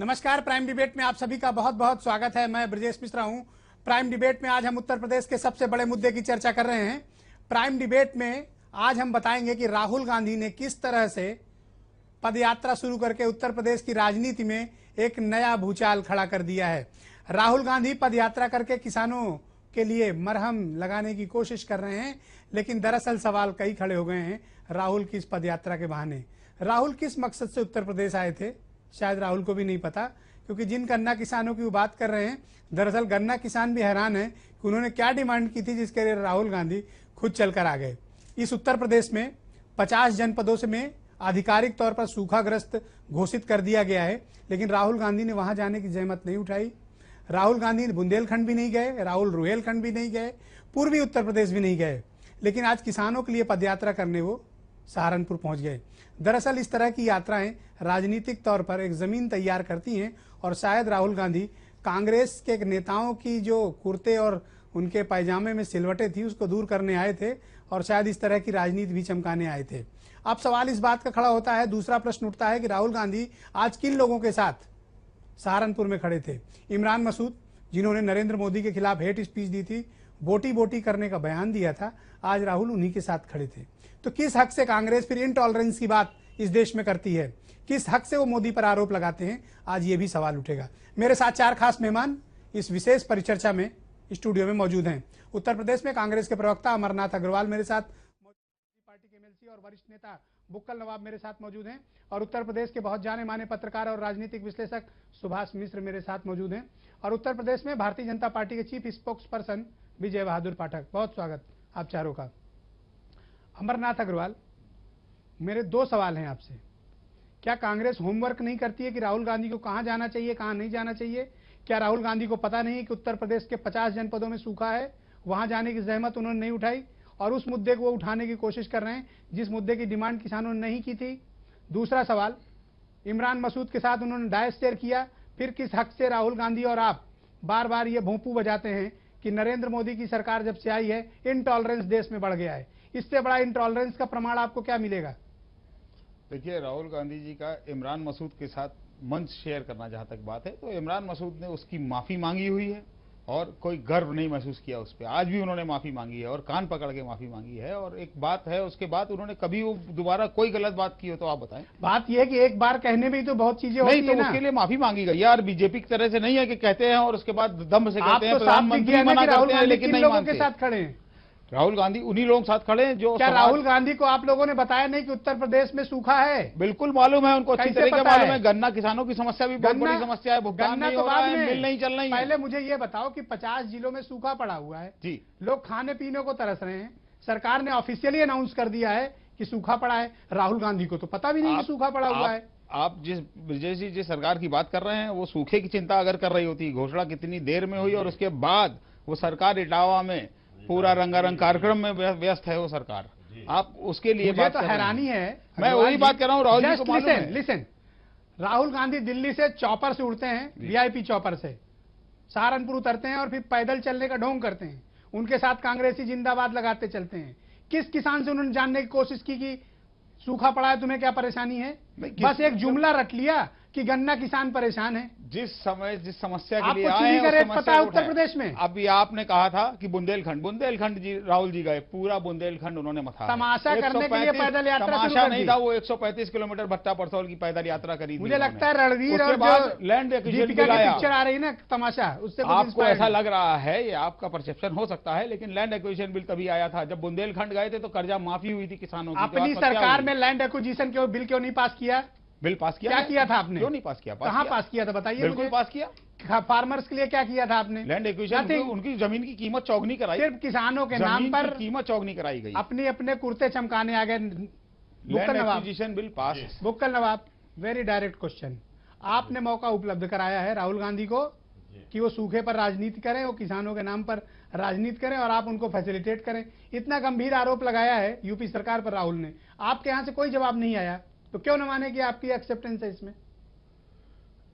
नमस्कार। Prime debate में आप सभी का बहुत बहुत स्वागत है। मैं ब्रजेश मिश्रा हूं। प्राइम डिबेट में आज हम उत्तर प्रदेश के सबसे बड़े मुद्दे की चर्चा कर रहे हैं। प्राइम डिबेट में आज हम बताएंगे कि राहुल गांधी ने किस तरह से पदयात्रा शुरू करके उत्तर प्रदेश की राजनीति में एक नया भूचाल खड़ा कर दिया है। राहुल गांधी पदयात्रा करके किसानों के लिए मरहम लगाने की कोशिश कर रहे हैं, लेकिन दरअसल सवाल कई खड़े हो गए हैं राहुल की इस पदयात्रा के बहाने। राहुल किस मकसद से उत्तर प्रदेश आए थे, शायद राहुल को भी नहीं पता, क्योंकि जिन गन्ना किसानों की वो बात कर रहे हैं, दरअसल गन्ना किसान भी हैरान है कि उन्होंने क्या डिमांड की थी जिसके लिए राहुल गांधी खुद चलकर आ गए। इस उत्तर प्रदेश में 50 जनपदों से में आधिकारिक तौर पर सूखाग्रस्त घोषित कर दिया गया है, लेकिन राहुल गांधी ने वहां जाने की जहमत नहीं उठाई। राहुल गांधी बुंदेलखंड भी नहीं गए, राहुल रुहेलखंड भी नहीं गए, पूर्वी उत्तर प्रदेश भी नहीं गए, लेकिन आज किसानों के लिए पदयात्रा करने वो सहारनपुर पहुंच गए। दरअसल इस तरह की यात्राएं राजनीतिक तौर पर एक जमीन तैयार करती हैं और शायद राहुल गांधी कांग्रेस के नेताओं की जो कुर्ते और उनके पायजामे में सिलवटें थी उसको दूर करने आए थे और शायद इस तरह की राजनीति भी चमकाने आए थे। अब सवाल इस बात का खड़ा होता है, दूसरा प्रश्न उठता है कि राहुल गांधी आज किन लोगों के साथ सहारनपुर में खड़े थे। इमरान मसूद, जिन्होंने नरेंद्र मोदी के खिलाफ हेट स्पीच दी थी, बोटी बोटी करने का बयान दिया था, आज राहुल उन्हीं के साथ खड़े थे। तो किस हक से कांग्रेस फिर इनटॉलरेंस की बात इस देश में करती है, किस हक से वो मोदी पर आरोप लगाते हैं, आज ये भी सवाल उठेगा। मेरे साथ 4 खास मेहमान इस विशेष परिचर्चा में स्टूडियो में मौजूद हैं। उत्तर प्रदेश में कांग्रेस के प्रवक्ता अमरनाथ अग्रवाल मेरे साथ मौजूद, पार्टी के एमएलसी और वरिष्ठ नेता बुक्कल नवाब मेरे साथ मौजूद हैं, और उत्तर प्रदेश के बहुत जाने माने पत्रकार और राजनीतिक विश्लेषक सुभाष मिश्र मेरे साथ मौजूद हैं, और उत्तर प्रदेश में भारतीय जनता पार्टी के chief spokes person Vijay Bahadur Pathak. बहुत स्वागत आप चारों का। अमरनाथ अग्रवाल, मेरे 2 सवाल हैं आपसे। क्या कांग्रेस होमवर्क नहीं करती है कि राहुल गांधी को कहां जाना चाहिए, कहां नहीं जाना चाहिए? क्या राहुल गांधी को पता नहीं है कि उत्तर प्रदेश के 50 जनपदों में सूखा है, वहां जाने की जहमत उन्होंने नहीं उठाई और उस मुद्दे को वो उठाने की कोशिश कर रहे हैं जिस मुद्दे की डिमांड किसानों ने नहीं की थी? दूसरा सवाल, इमरान मसूद के साथ उन्होंने डायस शेयर किया, फिर किस हक से राहुल गांधी और आप बार बार ये भोंपू बजाते हैं कि नरेंद्र मोदी की सरकार जब से आई है इनटॉलरेंस देश में बढ़ गया है? इससे बड़ा इनटॉलरेंस का प्रमाण आपको क्या मिलेगा? देखिए, राहुल गांधी जी का इमरान मसूद के साथ मंच शेयर करना जहां तक बात है, तो इमरान मसूद ने उसकी माफी मांगी हुई है और कोई गर्व नहीं महसूस किया उस पर। आज भी उन्होंने माफी मांगी है और कान पकड़ के माफी मांगी है। और एक बात है, उसके बाद उन्होंने कभी वो दोबारा कोई गलत बात की हो तो आप बताएं। बात यह है कि एक बार कहने में ही तो बहुत चीजें होती नहीं, तो उसके लिए माफी मांगी गई यार। बीजेपी की तरह से नहीं है कि कहते हैं और उसके बाद दम से कहते हैं प्रधानमंत्री मना करते हैं लेकिन नहीं मानते। के साथ खड़े हैं राहुल गांधी उन्हीं लोगों के साथ खड़े हैं जो। क्या राहुल गांधी को आप लोगों ने बताया नहीं कि उत्तर प्रदेश में सूखा है? बिल्कुल मालूम है उनको, अच्छी तरीके मालूम है। गन्ना किसानों की समस्या भी बहुत बड़ी समस्या है, भुगतान नहीं हो रहा है, मिल नहीं चल रही है। पहले मुझे ये बताओ कि 50 जिलों में सूखा पड़ा हुआ है जी, लोग खाने पीने को तरस रहे हैं, सरकार ने ऑफिशियली अनाउंस कर दिया है कि सूखा पड़ा है। राहुल गांधी को तो पता भी नहीं कि सूखा पड़ा हुआ है। आप जिस सरकार की बात कर रहे हैं वो सूखे की चिंता अगर कर रही होती, घोषणा कितनी देर में हुई और उसके बाद वो सरकार इटावा में पूरा रंगारंग कार्यक्रम में व्यस्त है वो सरकार। आप उसके लिए बात तो हैरानी है। मैं वही बात कर रहा हूँ। राहुल जी को मालूम है। लिसन, राहुल गांधी दिल्ली से चॉपर से उड़ते हैं, वीआईपी चॉपर से सहारनपुर उतरते हैं और फिर पैदल चलने का ढोंग करते हैं। उनके साथ कांग्रेसी जिंदाबाद लगाते चलते हैं। किस किसान से उन्होंने जानने की कोशिश की कि सूखा पड़ा है, तुम्हें क्या परेशानी है? बस एक जुमला रट लिया कि गन्ना किसान परेशान है। जिस समस्या के लिए आए हैं पता है उत्तर प्रदेश में। अभी आपने कहा था कि बुंदेलखंड जी राहुल जी गए, पूरा बुंदेलखंड उन्होंने मथा तमाशा करने के लिए पैदल यात्रा तमाशा नहीं था, वो 135 किलोमीटर भट्टा परसौल की पैदल यात्रा करी। मुझे लगता है रणवीर और लैंड एक्विजिशन पिक्चर आ रही है ना तमाशा, उससे आपको ऐसा लग रहा है, ये आपका परसेप्शन हो सकता है, लेकिन लैंड एक्विजिशन बिल तभी आया था जब बुंदेलखंड गए थे तो कर्जा माफी हुई थी किसानों की। अपनी सरकार में लैंड एक्विजिशन के बिल क्यों नहीं पास किया? बिल पास किया। क्या किया था आपने? क्यों नहीं पास किया? कहां पास किया था बताइए? बिल्कुल पास किया। फार्मर्स के लिए क्या किया था आपने? लैंड एक्विजिशन, उनकी जमीन की कीमत चौगुनी कराई। सिर्फ किसानों के नाम पर कीमत चौगुनी कराई गई। अपने अपने कुर्ते चमकाने आ गए। Land acquisition bill pass. Bukkal Nawab, very direct question, आपने मौका उपलब्ध कराया है राहुल गांधी को कि वो सूखे पर राजनीति करें, वो किसानों के नाम पर राजनीति करें और आप उनको फैसिलिटेट करें। इतना गंभीर आरोप लगाया है यूपी सरकार पर राहुल ने, आपके यहां से कोई जवाब नहीं आया, तो क्यों न माने कि आपकी एक्सेप्टेंस है इसमें?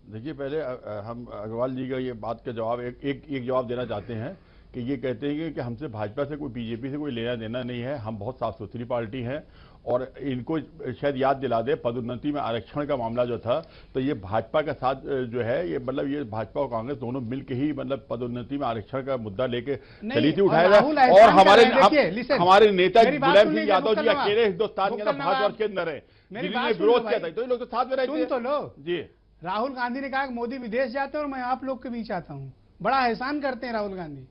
देखिए, पहले हम अग्रवाल जी का ये बात का जवाब एक जवाब देना चाहते हैं कि ये कहते हैं कि हमसे भाजपा से कोई बीजेपी से कोई लेना देना नहीं है, हम बहुत साफ सुथरी पार्टी हैं। और इनको शायद याद दिला दे पदोन्नति में आरक्षण का मामला जो था, तो ये भाजपा का साथ जो है, ये मतलब ये भाजपा और कांग्रेस दोनों मिलकर ही मतलब पदोन्नति में आरक्षण का मुद्दा लेके चली थी, उठाया था। और हमारे नेता मुलायम सिंह यादव जी अकेले हिंदुस्तान के अंदर भारतवर्ष के अंदर है जिन्होंने विरोध किया था, तो ये लोग तो साथ में रहते तो लो जी। राहुल गांधी ने कहा कि मोदी विदेश जाते हैं और मैं आप लोग के बीच आता हूँ। बड़ा एहसान करते हैं राहुल गांधी।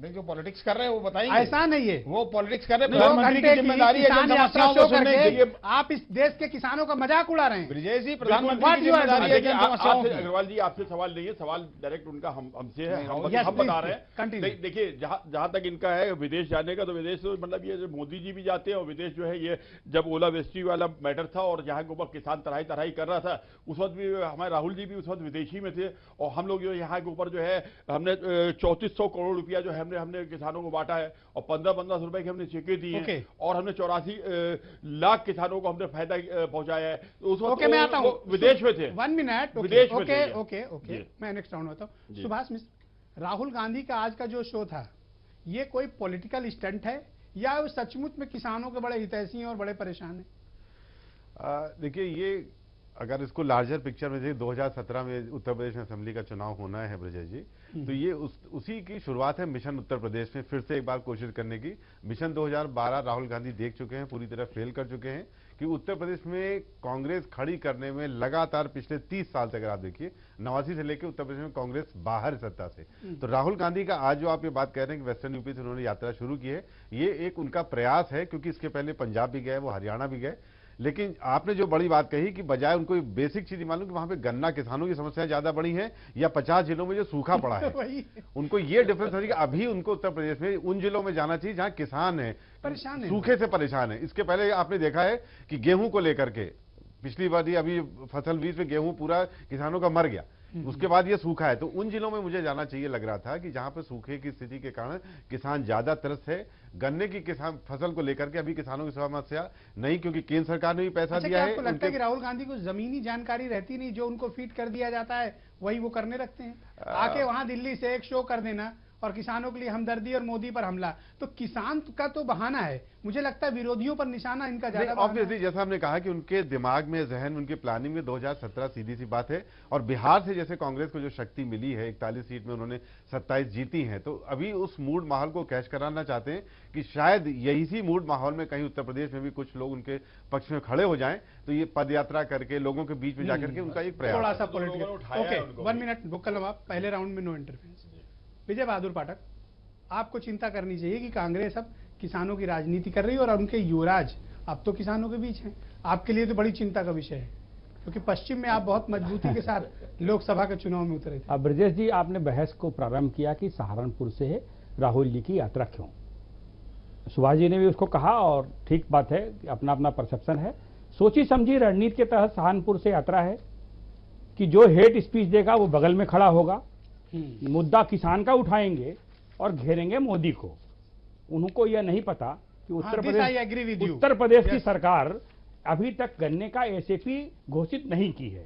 जो पॉलिटिक्स कर रहे हैं वो बताइए। ऐसा नहीं है, वो पॉलिटिक्स कर रहे हैं, दो प्रधानमंत्री की घंटे जिम्मेदारी है किसान जन यात्रा समस्याओं शो को सुनने करके की। आप इस देश के किसानों का मजाक उड़ा रहे हैं। ब्रिजेश जी, प्रधानमंत्री की जिम्मेदारी है जन समस्याओं की। अग्रवाल जी आपसे सवाल नहीं है, सवाल डायरेक्ट उनका हमसे है, हम Yes, बता please, रहे continue. हैं। देखिए जहां तक इनका है विदेश जाने का, तो विदेश तो मतलब ये जो मोदी जी भी जाते हैं, और विदेश जो है ये जब ओलावृष्टि वाला मैटर था और जहां के ऊपर किसान तराई कर रहा था, उस वक्त भी हमारे राहुल जी भी उस वक्त विदेशी में थे। और हम लोग जो यहाँ के ऊपर जो है हमने 3400 करोड़ रुपया जो है हमने किसानों को बांटा है, और 15-15 रुपए की हमने चेकें दी हैं, और हमने 84 लाख किसानों को हमने फायदा पहुंचाया है। तो उस वक्त मैं आता हूं, विदेश में थे। 1 मिनट, विदेश में थे। ओके, मैं नेक्स्ट राउंड होता हूं। सुभाष मिश्र, राहुल गांधी का आज का जो शो था, ये कोई पॉलिटिकल स्टंट है या वो सचमुच में किसानों के बड़े हितैषी हैं और बड़े परेशान हैं? देखिए, ये अगर इसको लार्जर पिक्चर में, 2017 में उत्तर प्रदेश में असेंबली का चुनाव होना है ब्रजेश जी, तो ये उसी की शुरुआत है मिशन उत्तर प्रदेश में फिर से एक बार कोशिश करने की। मिशन 2012 राहुल गांधी देख चुके हैं, पूरी तरह फेल कर चुके हैं कि उत्तर प्रदेश में कांग्रेस खड़ी करने में लगातार पिछले 30 साल से, अगर आप देखिए 89 से लेकर उत्तर प्रदेश में कांग्रेस बाहर सत्ता से। तो राहुल गांधी का आज जो आप ये बात कह रहे हैं कि वेस्टर्न यूपी से उन्होंने यात्रा शुरू की है, ये एक उनका प्रयास है, क्योंकि इसके पहले पंजाब भी गए, वो हरियाणा भी गए। लेकिन आपने जो बड़ी बात कही कि बजाय उनको बेसिक चीज मालूम कि वहां पे गन्ना किसानों की समस्या ज्यादा बड़ी है या 50 जिलों में जो सूखा पड़ा है, उनको ये डिफरेंस है कि अभी उनको उत्तर प्रदेश में उन जिलों में जाना चाहिए जहां किसान है, परेशान है, सूखे से परेशान है। इसके पहले आपने देखा है कि गेहूं को लेकर के पिछली बार अभी फसल बीज में गेहूं पूरा किसानों का मर गया, उसके बाद ये सूखा है। तो उन जिलों में मुझे जाना चाहिए, लग रहा था कि जहां पर सूखे की स्थिति के कारण किसान ज्यादा त्रस्त है। गन्ने की किसान फसल को लेकर के अभी किसानों की समस्या नहीं, क्योंकि केंद्र सरकार ने भी पैसा दिया है। आपको लगता है कि राहुल गांधी को जमीनी जानकारी रहती नहीं, जो उनको फीड कर दिया जाता है वही वो करने लगते हैं? आके वहां दिल्ली से एक शो कर देना और किसानों के लिए हमदर्दी और मोदी पर हमला, तो किसान का तो बहाना है, मुझे लगता है विरोधियों पर निशाना इनका ज्यादा। ऑब्वियसली जैसा हमने कहा कि उनके दिमाग में, जहन, उनकी प्लानिंग में 2017 सीधी सी बात है। और बिहार से जैसे कांग्रेस को जो शक्ति मिली है, 41 सीट में उन्होंने 27 जीती हैं, तो अभी उस मूड माहौल को कैश कराना चाहते हैं कि शायद यही सी मूड माहौल में कहीं उत्तर प्रदेश में भी कुछ लोग उनके पक्ष में खड़े हो जाएं, तो ये पद यात्रा करके लोगों के बीच में जाकर के उनका एक प्रयास, थोड़ा सा पॉलिटिकल। ओके, 1 मिनट बुक्कल नवाब, पहले राउंड में नो इंटरफेरेंस। विजय बहादुर पाठक, आपको चिंता करनी चाहिए कि कांग्रेस अब किसानों की राजनीति कर रही है और उनके युवराज अब तो किसानों के बीच हैं। आपके लिए तो बड़ी चिंता का विषय है, क्योंकि पश्चिम में आप बहुत मजबूती के साथ लोकसभा के चुनाव में उतरे थे। अब ब्रजेश जी, आपने बहस को प्रारंभ किया कि सहारनपुर से राहुल जी की यात्रा क्यों। सुभाष जी ने भी उसको कहा और ठीक बात है, अपना अपना परसेप्शन है। सोची समझी रणनीति के तहत सहारनपुर से यात्रा है कि जो हेट स्पीच देगा वो बगल में खड़ा होगा, मुद्दा किसान का उठाएंगे और घेरेंगे मोदी को। उनको यह नहीं पता कि उत्तर प्रदेश की सरकार अभी तक गन्ने का एसएपी घोषित नहीं की है।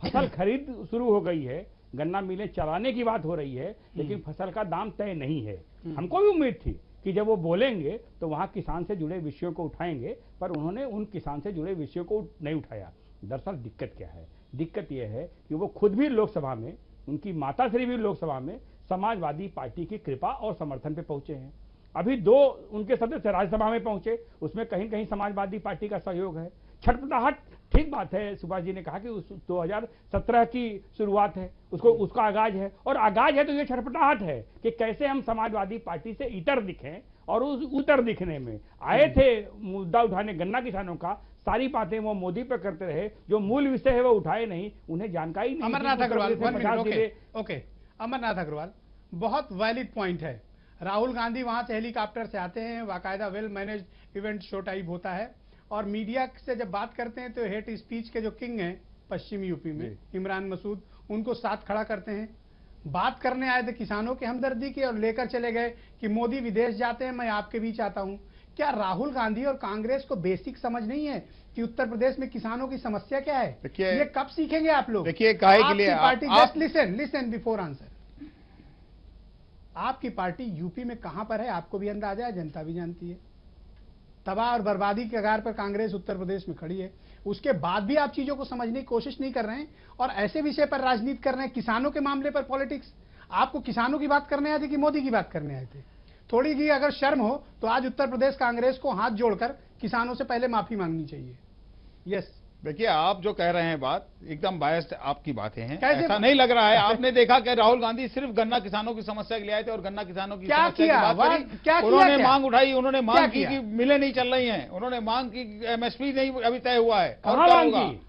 फसल खरीद शुरू हो गई है, गन्ना मिलें चलाने की बात हो रही है, लेकिन फसल का दाम तय नहीं है। हमको भी उम्मीद थी कि जब वो बोलेंगे तो वहां किसान से जुड़े विषयों को उठाएंगे, पर उन्होंने उन किसान से जुड़े विषयों को नहीं उठाया। दरअसल दिक्कत क्या है? दिक्कत यह है कि वो खुद भी लोकसभा में, उनकी माताश्री भी लोकसभा में समाजवादी पार्टी की कृपा और समर्थन पे पहुंचे हैं। अभी 2 उनके सदस्य राज्यसभा में पहुंचे, उसमें कहीं कहीं समाजवादी पार्टी का सहयोग है। छटपटाहट, ठीक बात है, सुभाष जी ने कहा कि उस 2017 की शुरुआत है, उसका आगाज है, और आगाज है तो ये छटपटाहट है कि कैसे हम समाजवादी पार्टी से इतर दिखें। और उस उतर दिखने में आए थे मुद्दा उठाने गन्ना किसानों का, सारी बातें वो मोदी पे करते रहे, जो मूल विषय है वो उठाए नहीं, उन्हें जानकारी नहीं। अमरनाथ अग्रवाल, ओके, अमरनाथ अग्रवाल, बहुत वैलिड पॉइंट है। राहुल गांधी वहां से हेलीकॉप्टर से आते हैं, बाकायदा well managed event show type होता है, और मीडिया से जब बात करते हैं तो हेट स्पीच के जो किंग हैं पश्चिम यूपी में, इमरान मसूद, उनको साथ खड़ा करते हैं। बात करने आए थे किसानों के हमदर्दी की और लेकर चले गए कि मोदी विदेश जाते हैं, मैं आपके बीच आता हूं। क्या राहुल गांधी और कांग्रेस को बेसिक समझ नहीं है कि उत्तर प्रदेश में किसानों की समस्या क्या है? ये कब सीखेंगे आप लोग? देखिए, काहे के लिए party, just listen before answer. आपकी पार्टी यूपी में कहां पर है आपको भी अंदाजा है, जनता भी जानती है। तबाह और बर्बादी के कगार पर कांग्रेस उत्तर प्रदेश में खड़ी है। उसके बाद भी आप चीजों को समझने की कोशिश नहीं कर रहे हैं और ऐसे विषय पर राजनीति कर रहे हैं, किसानों के मामले पर पॉलिटिक्स। आपको किसानों की बात करने आए थे कि मोदी की बात करने आए थे? थोड़ी भी अगर शर्म हो तो आज उत्तर प्रदेश कांग्रेस को हाथ जोड़कर किसानों से पहले माफी मांगनी चाहिए। यस, देखिए, आप जो कह रहे हैं बात एकदम बायस्ड आपकी बातें हैं। कैसे? ऐसा नहीं लग रहा है। आपने देखा कि राहुल गांधी सिर्फ गन्ना किसानों की समस्या के लिए आए थे और गन्ना किसानों की क्या समस्या किया? की बात क्या करी। किया? उन्होंने क्या? मांग उठाई, उन्होंने क्या मांग की किया? कि मिलें नहीं चल रही हैं, उन्होंने मांग की एमएसपी नहीं अभी तय हुआ है। और कहाँ क्या मांग होगा? की?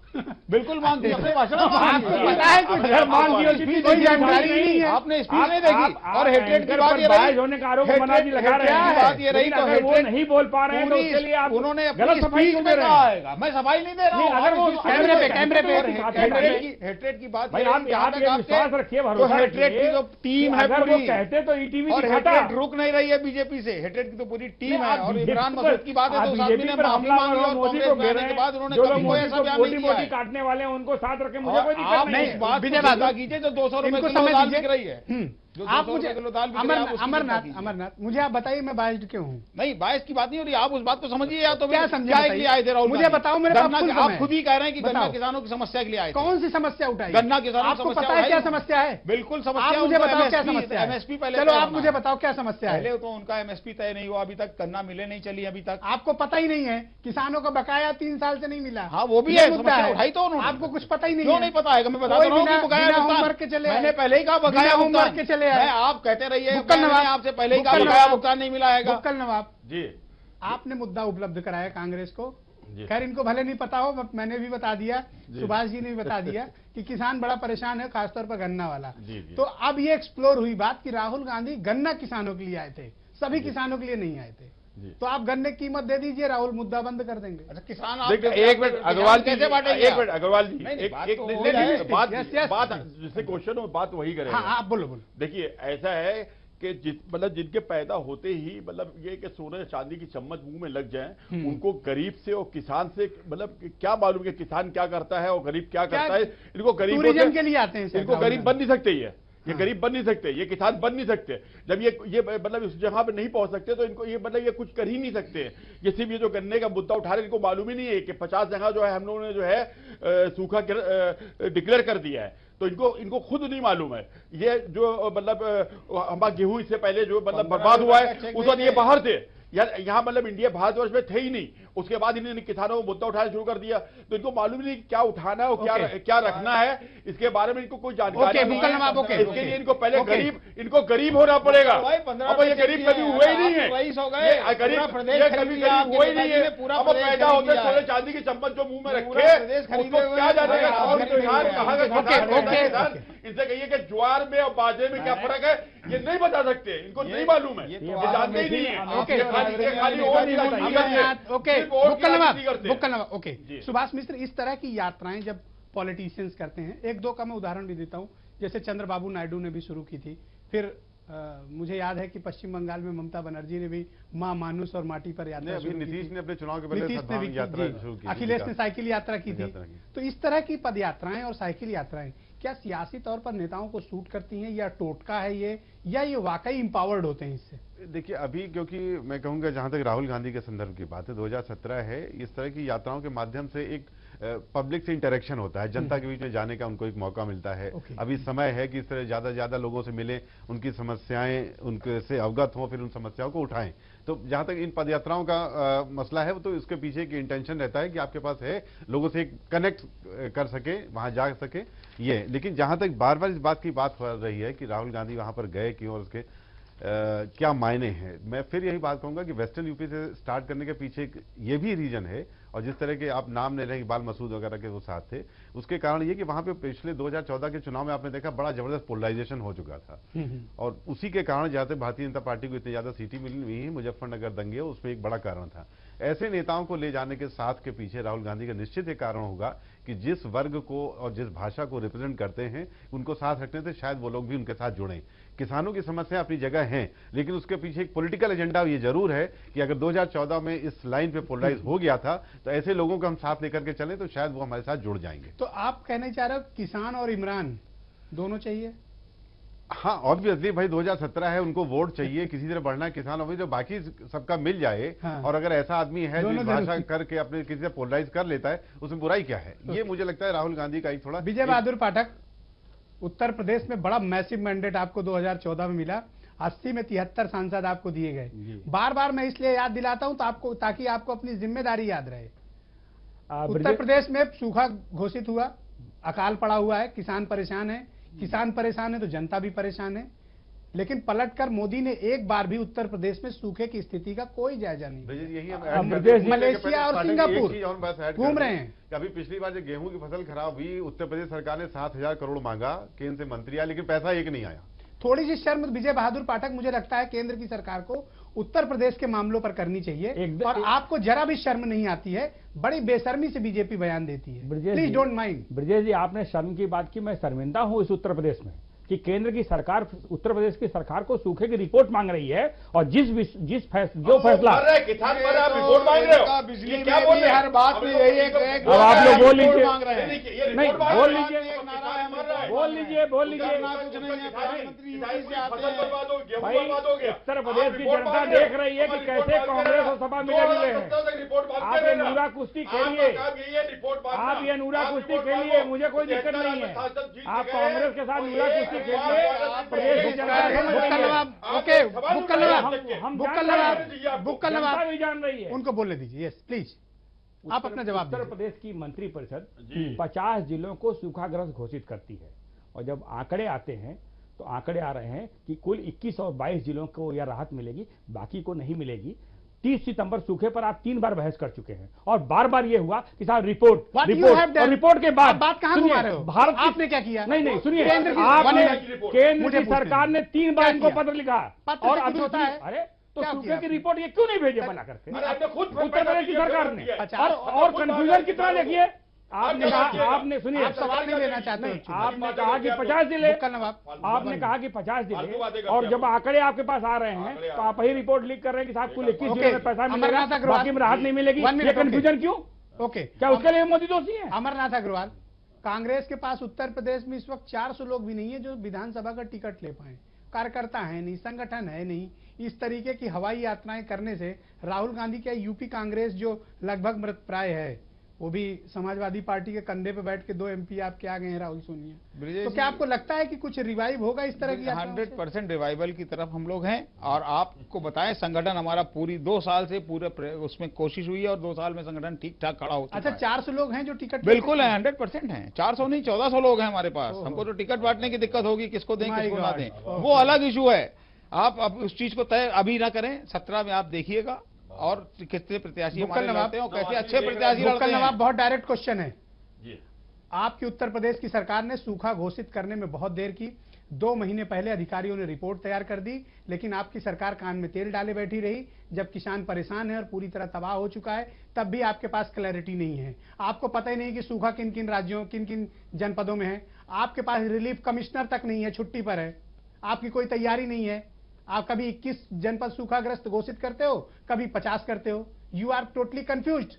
बिल्कुल मांग की, अपने भाषण में आपको मांग की। पता है कुछ? अगर मांग की और स्पीच कोई की जानकारी नहीं है। आपने स्पीच नहीं देखी। और हेट्रेड की एंकर बात पर ये बायस रही, होने का आरोप मनाजी लगा रहे हेट्रेड हैं। की बात ये रही लेकिन तो अगर वो हेट्रेड नहीं बोल पा रहे हैं तो पूरी- उसके लिए आप उन्होंने गलत अपनी सफाई स्पीच क्यों में दे रहे कहा हैं? है। मैं सफाई नहीं दे रहा नहीं, हूं। अगर वो कैमरे पे और कैमरे पे हेट्रेड की बात भाई ये रही, आप जहां आप तक ये आपके- विश्वास रखिए, तो भरोसा हेट्रेड रखिए की जो टीम कि है अगर वो पूरी, कहते तो ईटीवी और दिखाता। हेट्रेड रुक नहीं रही है बीजेपी से। हेट्रेड की तो पूरी टीम नहीं, है। आप और बीजेपी इमरान पर- मसूद की बात है आप तो उस आदमी बीजेपी ने पर माफी हमला मांगी और और मोदी कांग्रेस को में घेर आने रहे के हैं। बाद उन्होंने जो लोग कभी कोई मोदी ऐसा को बयान मोदी नहीं किया मोदी है। काटने वाले हैं उनको साथ रखे, मुझे कोई दिक्कत आप नहीं नहीं है। बात विजय को बाबू, चिंता कीजिए जो 200 रुपए इनको किलो समझ दाल लीजिए। बिक रही है। जो 200 आप रुपए मुझे किलो दाल बिक रही है, आप उसकी चिंता अमरनाथ कीजिए। अमरनाथ मुझे आप बताइए मैं बायस्ड क्यों हूँ? नहीं, बायस की बात नहीं हो रही। आप उस बात को समझिए या तो क्या फिर समझे क्या बताइए? लिए आए थे राहुल मुझे गांधी? बताओ, मेरे पास गन्ना फुल की- समय आप है। खुद ही कह रहे हैं कि गन्ना बताओ। किसानों की समस्या के लिए आए थे। कौन सी समस्या उठाई? गन्ना किसानों की आपको समस्या पता है उठाई क्या उन्होंने। समस्या है? बिल्कुल समस्या। आप मुझे उनको बताओ क्या MSP समस्या है? MSP पहले चलो तय आप होना मुझे है। बताओ क्या समस्या है? पहले तो उनका एमएसपी तय नहीं हुआ अभी तक, गन्ना मिले नहीं चली अभी तक। आपको पता ही नहीं है किसानों का बकाया 3 साल से नहीं मिला। हाँ, वो भी ये है, मुद्दा समस्या उठाई तो उन्होंने। आपको कुछ पता ही नहीं क्यों है। नहीं पता है? मैं बता कोई रहा हूँ बिना- कि बकाया बिना भुगतान। होमवर्क के चले आए। मैंने पहले ही कहा बकाया बिना भुगतान। होमवर्क के चले आए। मैं आप कहते रहिए, बुक्कल मैंने नवाब, आपसे पहले ही कहा बुक्कल बकाया नवाब, भुगतान नहीं मिला है। बुक्कल नवाब, जी आपने मुद्दा उपलब्ध कराया कांग्रेस को। जी। खैर इनको भले नहीं पता हो, मैंने भी बता दिया, सुभाष जी ने भी बता दिया कि किसान बड़ा परेशान है, खासतौर पर गन्ना वाला। जी, जी। तो अब ये एक्सप्लोर हुई बात कि राहुल गांधी गन्ना किसानों के लिए आए थे, सभी किसानों के लिए नहीं आए थे। जी। तो आप गन्ने की कीमत दे दीजिए, राहुल मुद्दा बंद कर देंगे। अच्छा, किसान आप देखिए, जैसे एक मिनट किसान अग्रवाल जी, कैसे बांटेंगे? एक मिनट अग्रवाल जी, नहीं, एक बात एक तो नहीं, हो नहीं, जाए। नहीं, बात Yes, yes. बात जिससे क्वेश्चन हो बात वही करेंगे। हाँ हाँ, बोलो बोलो। देखिए, ऐसा है कि मतलब जिनके पैदा होते ही मतलब ये कि सोने चांदी की चम्मच मुंह में लग जाए, उनको गरीब से और किसान से मतलब क्या मालूम कि किसान क्या करता है और गरीब क्या करता है। इनको गरीब टूरिज्म के लिए आते हैं सर, इनको राहुल गरीब बन नहीं सकते। ये हाँ। गरीब बन नहीं सकते, ये किसान बन नहीं सकते। जब ये मतलब इस जगह पे नहीं पहुंच सकते तो इनको ये मतलब ये कुछ कर ही नहीं सकते। ये सिर्फ ये जो गन्ने का मुद्दा उठा रहे हैं, इनको मालूम ही नहीं है कि 50 जगह जो है हम लोगों ने जो है सूखा डिक्लेयर कर दिया है। तो इनको खुद नहीं मालूम है। ये जो मतलब हमारा गेहूं इससे पहले जो मतलब बर्बाद हुआ है, उस वक्त ये बाहर थे। यहाँ मतलब इंडिया भारतवर्ष में थे ही नहीं। उसके बाद इन्होंने किसानों को मुद्दा उठाना शुरू कर दिया। तो इनको मालूम नहीं क्या उठाना है और क्या रखना है, इसके बारे में इनको कोई जानकारी नहीं है। इसके लिए इनको पहले गरीब होना पड़ेगा। अब ये गरीब कभी हुए ही नहीं है, रईस हो गए। कभी गरीब हुए ही नहीं है। अब पैदा होते सोने चांदी की चम्मच जो मुंह में रखे, उसको क्या जानेगा कौन किसान कहाँ का किसान। इनसे कहिए कि ज्वार में और बाजरे में क्या फर्क है, ये नहीं बता सकते। इनको नहीं मालूम है, ये जानते ही नहीं है। ओके, सुभाष मिश्र, इस तरह की यात्राएं जब पॉलिटिशियंस करते हैं, एक दो का मैं उदाहरण भी देता हूं, जैसे चंद्रबाबू नायडू ने भी शुरू की थी। फिर मुझे याद है कि पश्चिम बंगाल में ममता बनर्जी ने भी मां मानुस और माटी पर यात्रा शुरू की थी। नीतीश ने अपने चुनाव के पहले नीतीश ने भी सद्भावना यात्रा शुरू की, की। अखिलेश ने साइकिल यात्रा की थी। तो इस तरह की पद यात्राएं और साइकिल यात्राएं क्या सियासी तौर पर नेताओं को सूट करती हैं, या टोटका है ये, या ये वाकई इंपावर्ड होते हैं इससे? देखिए, अभी क्योंकि मैं कहूंगा जहां तक राहुल गांधी के संदर्भ की बात है, 2017 है, इस तरह की यात्राओं के माध्यम से एक पब्लिक से इंटरेक्शन होता है, जनता के बीच में जाने का उनको एक मौका मिलता है। अभी समय है कि इस तरह ज्यादा से ज्यादा लोगों से मिले, उनकी समस्याएं उनके से अवगत हों, फिर उन समस्याओं को उठाएं। तो जहां तक इन पदयात्राओं का मसला है, तो इसके पीछे एक इंटेंशन रहता है कि आपके पास है लोगों से कनेक्ट कर सके, वहां जा सके ये। लेकिन जहां तक बार बार इस बात की बात हो रही है कि राहुल गांधी वहां पर गए क्यों और उसके क्या मायने हैं, मैं फिर यही बात कहूंगा कि वेस्टर्न यूपी से स्टार्ट करने के पीछे एक ये भी रीजन है, और जिस तरह के आप नाम ले रहे हैं इकबाल मसूद वगैरह के वो साथ थे, उसके कारण ये कि वहां पे पिछले 2014 के चुनाव में आपने देखा बड़ा जबरदस्त पोलराइजेशन हो चुका था, और उसी के कारण जहां तक भारतीय जनता पार्टी को इतनी ज्यादा सीटें मिली हुई है, मुजफ्फरनगर दंगे, उसमें एक बड़ा कारण था। ऐसे नेताओं को ले जाने के साथ के पीछे राहुल गांधी का निश्चित एक कारण होगा कि जिस वर्ग को और जिस भाषा को रिप्रेजेंट करते हैं, उनको साथ रखने से शायद वो लोग भी उनके साथ जुड़ें। किसानों की समस्या अपनी जगह है, लेकिन उसके पीछे एक पॉलिटिकल एजेंडा ये जरूर है कि अगर 2014 में इस लाइन पे पोलराइज हो गया था, तो ऐसे लोगों को हम साथ लेकर के चलें तो शायद वो हमारे साथ जुड़ जाएंगे। तो आप कहना चाह रहे हो किसान और इमरान दोनों चाहिए? हाँ, ऑब्वियसली भाई 2017 है, उनको वोट चाहिए, किसी तरह बढ़ना है, किसान अभी जो बाकी सबका मिल जाए। हाँ। और अगर ऐसा आदमी है जो दोनों भाषा जरूरी। करके अपने किसी से पोलराइज कर लेता है, उसमें बुराई क्या है? ये मुझे लगता है राहुल गांधी का एक थोड़ा विजय बहादुर पाठक, उत्तर प्रदेश में बड़ा मैसिव मैंडेट आपको 2014 में मिला, 80 में 73 सांसद आपको दिए गए। बार बार मैं इसलिए याद दिलाता हूं तो आपको, ताकि आपको अपनी जिम्मेदारी याद रहे। उत्तर प्रदेश में सूखा घोषित हुआ, अकाल पड़ा हुआ है, किसान परेशान है, किसान परेशान है तो जनता भी परेशान है, लेकिन पलटकर मोदी ने एक बार भी उत्तर प्रदेश में सूखे की स्थिति का कोई जायजा नहीं लिया। यही हम हम ऐड कर दें। मलेशिया और पाठक, सिंगापुर एक चीज और बस ऐड घूम कर रहे दें हैं। कि अभी पिछली बार जब गेहूं की फसल खराब हुई, उत्तर प्रदेश सरकार ने 7,000 करोड़ मांगा, केंद्र से मंत्री आया, लेकिन पैसा एक नहीं आया। थोड़ी सी शर्म विजय बहादुर पाठक मुझे लगता है केंद्र की सरकार को उत्तर प्रदेश के मामलों पर करनी चाहिए, और आपको जरा भी शर्म नहीं आती है, बड़ी बेशर्मी से बीजेपी बयान देती है। Please don't mind. Brajesh ji, आपने शर्म की बात की, मैं शर्मिंदा हूं इस उत्तर प्रदेश में कि केंद्र की सरकार उत्तर प्रदेश की सरकार को सूखे की रिपोर्ट मांग रही है, और जो फैसला किसान पर आप रिपोर्ट मांग रहे हो, बिजली क्या बोल रहे हैं? हर बात में यही एक अब आप लोग बोल लीजिए, मांग रहे हैं। नहीं बोल लीजिए, बोल लीजिए। कुछ नहीं है, प्रधानमंत्री यूपी से आते फसल हैं। बर्बाद हो, गेहूं भाई, बर्बाद हो गया। उत्तर प्रदेश की जनता देख रही है कि कैसे कांग्रेस और सपा मिले जुले हैं। आप ये नूरा कुश्ती खेलिए, आप ये नूरा कुश्ती खेलिए, मुझे कोई दिक्कत नहीं है। आप कांग्रेस के साथ नूरा कुश्ती खेलिए, प्रदेश की जनता बुक्कल नवाब, ओके, बुक्कल नवाब, हम बुक्कल जान नवाब, रहे हैं, बुक्कल जनता नवाब, भी जान रही है। उनको बोलने दीजिए। यस प्लीज, आप अपना जवाब उत्तर दीजिए। प्रदेश की मंत्रिपरिषद 50 जिलों को सूखाग्रस्त घोषित करती है, और जब आंकड़े आते हैं तो आंकड़े आ रहे हैं कि कुल 21 और 22 जिलों को यह राहत मिलेगी, बाकी को नहीं मिलेगी। 30 सितंबर सूखे पर आप 3 बार बहस कर चुके हैं, और बार बार ये हुआ कि साहब report What you report have done? और रिपोर्ट के बाद आप बात कहां सुनिए, घुमा रहे हो? भारत की- आपने क्या किया? नहीं सुनिए, केंद्र की- आपने मुझे केंद्र की पूछने सरकार ने 3 क्या बार इनको किया? पत्र लिखा, पत्र और से कुछ अभी होता है? अरे तो क्या सूखे किया की आपने? रिपोर्ट ये क्यों नहीं भेजे बना करके आपने खुद उत्तर प्रदेश की सरकार ने? अच्छा, और कंफ्यूजन कितना देखिए, आपने कहा, आपने सुनिए, आप सवाल नहीं लेना चाहते नहीं, हो? आपने कहा कि 50 जिले, बुक्कल नवाब, आपने कहा कि 50 जिले, फालतू बातें करते और हैं जब आप। आंकड़े आपके पास आ रहे हैं आंकड़े तो आप ही रिपोर्ट लीक कर रहे हैं कि साहब कुल 21 ओके, जिलों में पैसा मिलेगा, अमरनाथ अग्रवाल, बाकी में राहत नहीं मिलेगी। 1 मिनट, ये ओके। कंफ्यूजन क्यों? ओके, क्या उसके लिए मोदी दोषी है? अमरनाथ अग्रवाल, कांग्रेस के पास उत्तर प्रदेश में इस वक्त 400 लोग भी नहीं है जो विधानसभा का टिकट ले पाए। कार्यकर्ता है नहीं, संगठन है नहीं। इस तरीके की हवाई यात्राएं करने से राहुल गांधी के यूपी कांग्रेस जो लगभग मृतप्राय है, वो भी समाजवादी पार्टी के कंधे पे बैठ के 2 MP आपके आ गए हैं, राहुल सोनिया। तो क्या आपको लगता है कि कुछ रिवाइव होगा इस तरह की यात्राओं से? 100% रिवाइवल की तरफ हम लोग हैं, और आपको बताएं संगठन हमारा पूरी 2 साल से पूरे उसमें कोशिश हुई है, और 2 साल में संगठन ठीक ठाक खड़ा हो चुका अच्छा, है। 400 लोग हैं जो टिकट बिल्कुल है, 100% है। 400 नहीं, 1400 लोग हैं हमारे पास। हमको तो टिकट बांटने की दिक्कत होगी, किसको दें My किसको ना God. दें, Okay. वो अलग इशू है। आप अब उस चीज को तय अभी ना करें, 17 में आप देखिएगा और कितने प्रत्याशी बुक्कल हमारे नवाब, लड़ते हैं और कैसे अच्छे प्रत्याशी बुक्कल लड़ते हैं। नवाब, बहुत डायरेक्ट क्वेश्चन है। आपकी उत्तर प्रदेश की सरकार ने सूखा घोषित करने में बहुत देर की। 2 महीने पहले अधिकारियों ने रिपोर्ट तैयार कर दी, लेकिन आपकी सरकार कान में तेल डाले बैठी रही। जब किसान परेशान है और पूरी तरह तबाह हो चुका है, तब भी आपके पास क्लैरिटी नहीं है। आपको पता ही नहीं कि सूखा किन किन राज्यों, किन किन जनपदों में है। आपके पास रिलीफ कमिश्नर तक नहीं है, छुट्टी पर है। आपकी कोई तैयारी नहीं है। आप कभी 21 जनपद सूखाग्रस्त घोषित करते हो, कभी 50 करते हो। You are totally confused.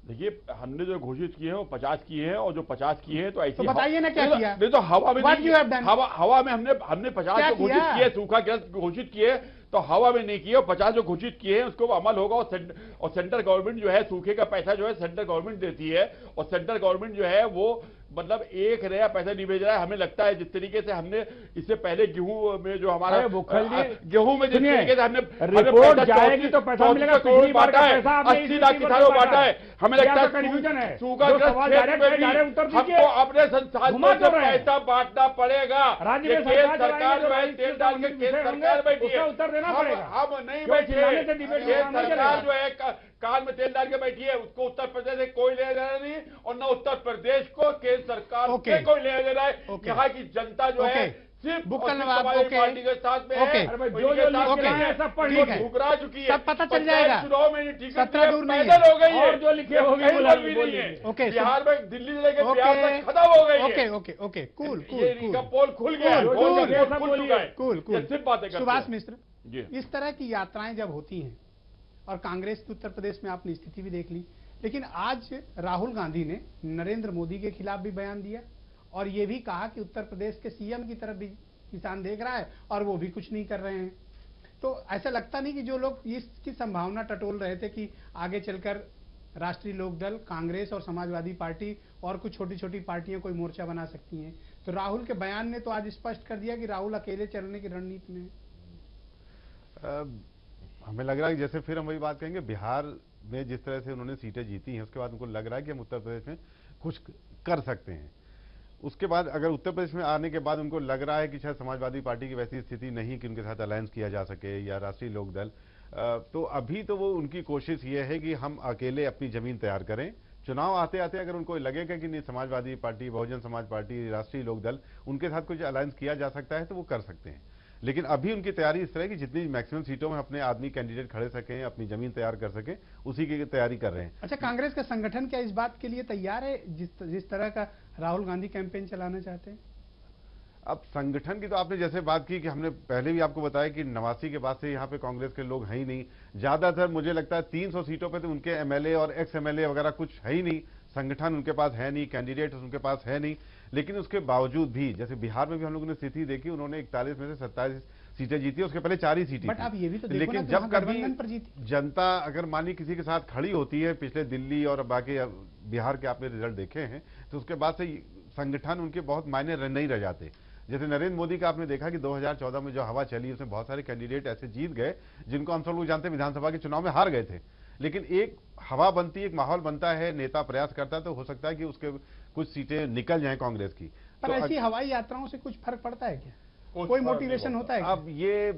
देखिए, हमने जो घोषित किए हैं वो 50 किए हैं, और जो 50 किए हैं तो ऐसी तो बताइए ना क्या नहीं तो- किया? नहीं तो हवा में What नहीं you have done? हवा में हमने 50 क्या जो घोषित किया? किए, सूखाग्रस्त घोषित किए, तो हवा में नहीं किए। और 50 जो घोषित किए हैं उसको अमल होगा, और सेंट्रल गवर्नमेंट जो है सूखे का पैसा जो है सेंट्रल गवर्नमेंट देती है, और सेंट्रल गवर्नमेंट जो है वो मतलब 1 नया पैसा नहीं भेज रहा है। हमें लगता है जिस तरीके से हमने इससे पहले गेहूं में जो हमारा अरे बुक्कल जी, गेहूं में जिस सुनिए, तरीके से हमने रिपोर्ट जाएगी तो पैसा मिलेगा। पिछली बार का पैसा आपने 80 लाख किसानों को बांटा है। हमें लगता है कंफ्यूजन है। सूखाग्रस्त जो सवाल क्षेत्र में डायरेक्ट भी उत्तर दीजिए। हमको अपने संसाधनों घुमा से क्यों रहे हैं? पैसा बांटना पड़ेगा। राज्य ये में केंद्र सरकार सरकार चलाएंगे, में जो तेल डाल के विषय केंद्र होंगे, सरकार बैठी उसका है। उत्तर देना पड़ेगा। हम नहीं क्यों बैठे। चिल्लाने से डिबेट केंद्र में नहीं सरकार चलेगा। जो है कान में तेल डाल के बैठी है, उसको उत्तर प्रदेश से कोई लेना देना नहीं, और न उत्तर प्रदेश को केंद्र सरकार ओके। से कोई लेना देना है। ओके। यहाँ की जनता जो है ओके। सिर्फ बुक्कल और सिर्फ नवाब, समाजवादी ओके। पार्टी के साथ में ओके। है। अरे भाई, उनके जो साथ ओके। नहीं है, सब पढ़ ठीक है। ठुकरा चुकी है। सब पता चल पंचायत जाएगा। चुनाव में टिकट 17 दूर नहीं है। पैदल हो गई है, और जो लिखे होंगे कहीं बोला- पर भी नहीं बोलिए। है। ओके, बिहार में दिल्ली से लेकर ओके। बिहार तक खत्म हो गई है। Okay okay okay, cool cool ये इनका पोल खुल गया है, कूल, पोल कूल, का कूल, खुल चुका है। Cool cool. ये सिर्फ बातें करते सुभाष हैं। मिश्र, जी। इस तरह की यात्राएं जब होती हैं, और कांग्रेस की उत्तर प्रदेश में आपने स्थिति भी देख ली, लेकिन आज राहुल गांधी ने नरेंद्र मोदी के खिलाफ भी बयान दिया, और ये भी कहा कि उत्तर प्रदेश के CM की तरफ भी किसान देख रहा है और वो भी कुछ नहीं कर रहे हैं। तो ऐसा लगता नहीं कि जो लोग इसकी संभावना टटोल रहे थे कि आगे चलकर राष्ट्रीय लोकदल, कांग्रेस और समाजवादी पार्टी और कुछ छोटी छोटी पार्टियां कोई मोर्चा बना सकती हैं, तो राहुल के बयान ने तो आज स्पष्ट कर दिया कि राहुल अकेले चलने की रणनीति में है। हमें लग रहा है कि जैसे फिर हम वही बात कहेंगे, बिहार में जिस तरह से उन्होंने सीटें जीती हैं उसके बाद उनको लग रहा है कि हम उत्तर प्रदेश में कुछ कर सकते हैं। उसके बाद अगर उत्तर प्रदेश में आने के बाद उनको लग रहा है कि शायद समाजवादी पार्टी की वैसी स्थिति नहीं कि उनके साथ अलायंस किया जा सके या राष्ट्रीय लोकदल, तो अभी तो वो उनकी कोशिश ये है कि हम अकेले अपनी जमीन तैयार करें। चुनाव आते आते अगर उनको लगेगा कि नहीं समाजवादी पार्टी, बहुजन समाज पार्टी, राष्ट्रीय लोकदल, उनके साथ कुछ अलायंस किया जा सकता है तो वो कर सकते हैं। लेकिन अभी उनकी तैयारी इस तरह की जितनी मैक्सिमम सीटों में अपने आदमी कैंडिडेट खड़े सकें, अपनी जमीन तैयार कर सकें, उसी की तैयारी कर रहे हैं। अच्छा, कांग्रेस का संगठन क्या इस बात के लिए तैयार है जिस तरह का राहुल गांधी कैंपेन चलाना चाहते हैं? अब संगठन की तो आपने जैसे बात की कि हमने पहले भी आपको बताया कि 89 के बाद से यहाँ पे कांग्रेस के लोग हैं ही नहीं। ज्यादातर मुझे लगता है 300 सीटों पे तो उनके एमएलए और एक्स एमएलए वगैरह कुछ है ही नहीं, संगठन उनके पास है नहीं, कैंडिडेट उनके पास है नहीं। लेकिन उसके बावजूद भी जैसे बिहार में भी हम लोगों ने स्थिति देखी, उन्होंने 41 में से 27 सीटें जीती, उसके पहले 4 ही सीटें बट आप ये भी तो देखो लेकिन ना, जब कभी पर जीती जनता अगर मानी किसी के साथ खड़ी होती है, पिछले दिल्ली और बाकी बिहार के आपने रिजल्ट देखे हैं, तो उसके बाद से संगठन उनके बहुत मायने नहीं रह जाते। जैसे नरेंद्र मोदी का आपने देखा कि 2014 में जो हवा चली उसमें बहुत सारे कैंडिडेट ऐसे जीत गए जिनको हम सब लोग जानते हैं विधानसभा के चुनाव में हार गए थे। लेकिन एक हवा बनती है, एक माहौल बनता है, नेता प्रयास करता है, तो हो सकता है कि उसके कुछ सीटें निकल जाएं कांग्रेस की। पर तो ऐसी हवाई यात्राओं से कुछ फर्क पड़ता है क्या? कोई मोटिवेशन होता है क्या? अब ये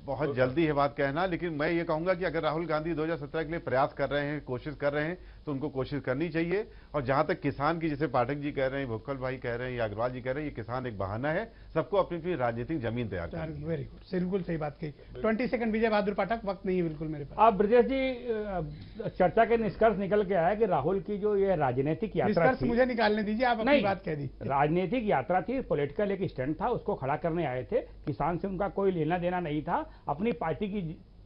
बहुत जल्दी है बात कहना, लेकिन मैं ये कहूंगा कि अगर राहुल गांधी 2017 के लिए प्रयास कर रहे हैं, कोशिश कर रहे हैं, तो उनको कोशिश करनी चाहिए। और जहां तक किसान की, जैसे पाठक जी कह रहे हैं, भुक्कल भाई कह रहे हैं या अग्रवाल जी कह रहे हैं, ये किसान एक बहाना है, सबको अपनी अपनी राजनीतिक जमीन तैयार करनी है। वेरी गुड, बिल्कुल सही बात कही। 20 सेकंड विजय बहादुर पाठक, वक्त नहीं है बिल्कुल मेरे पास। अब ब्रजेश जी, चर्चा के निष्कर्ष निकल के आया कि राहुल की जो ये राजनीतिक यात्रा निष्कर्ष थी, मुझे निकालने दीजिए, आप अपनी बात कह दी। राजनीतिक यात्रा थी, पॉलिटिकल एक स्टैंड था, उसको खड़ा करने आए थे। किसान से उनका कोई लेना देना नहीं था। अपनी पार्टी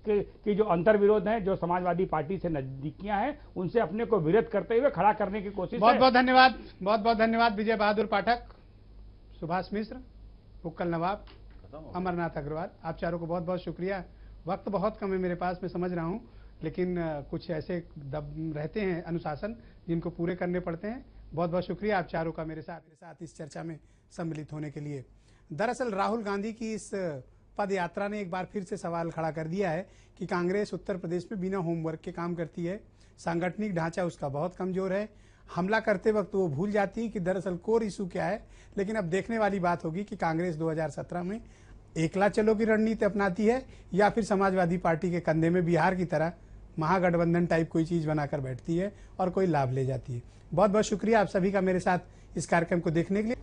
की जो अंतर्विरोध है, जो समाजवादी पार्टी से नजदीकियां हैं, उनसे अपने को विरोध करते हुए खड़ा करने की कोशिश। बहुत बहुत धन्यवाद, बहुत बहुत धन्यवाद विजय बहादुर पाठक, सुभाष मिश्र, भुक्कल नवाब, अमरनाथ अग्रवाल, आप चारों को बहुत बहुत शुक्रिया। वक्त बहुत कम है मेरे पास, मैं समझ रहा हूं, लेकिन कुछ ऐसे दब रहते हैं अनुशासन जिनको पूरे करने पड़ते हैं। बहुत बहुत शुक्रिया आप चारों का मेरे साथ इस चर्चा में सम्मिलित होने के लिए। दरअसल राहुल गांधी की इस पद यात्रा ने एक बार फिर से सवाल खड़ा कर दिया है कि कांग्रेस उत्तर प्रदेश में बिना होमवर्क के काम करती है, सांगठनिक ढांचा उसका बहुत कमजोर है, हमला करते वक्त वो भूल जाती है कि दरअसल कोर इशू क्या है। लेकिन अब देखने वाली बात होगी कि कांग्रेस 2017 में एकला चलो की रणनीति अपनाती है या फिर समाजवादी पार्टी के कंधे में बिहार की तरह महागठबंधन टाइप कोई चीज बनाकर बैठती है और कोई लाभ ले जाती है। बहुत बहुत शुक्रिया आप सभी का मेरे साथ इस कार्यक्रम को देखने के लिए।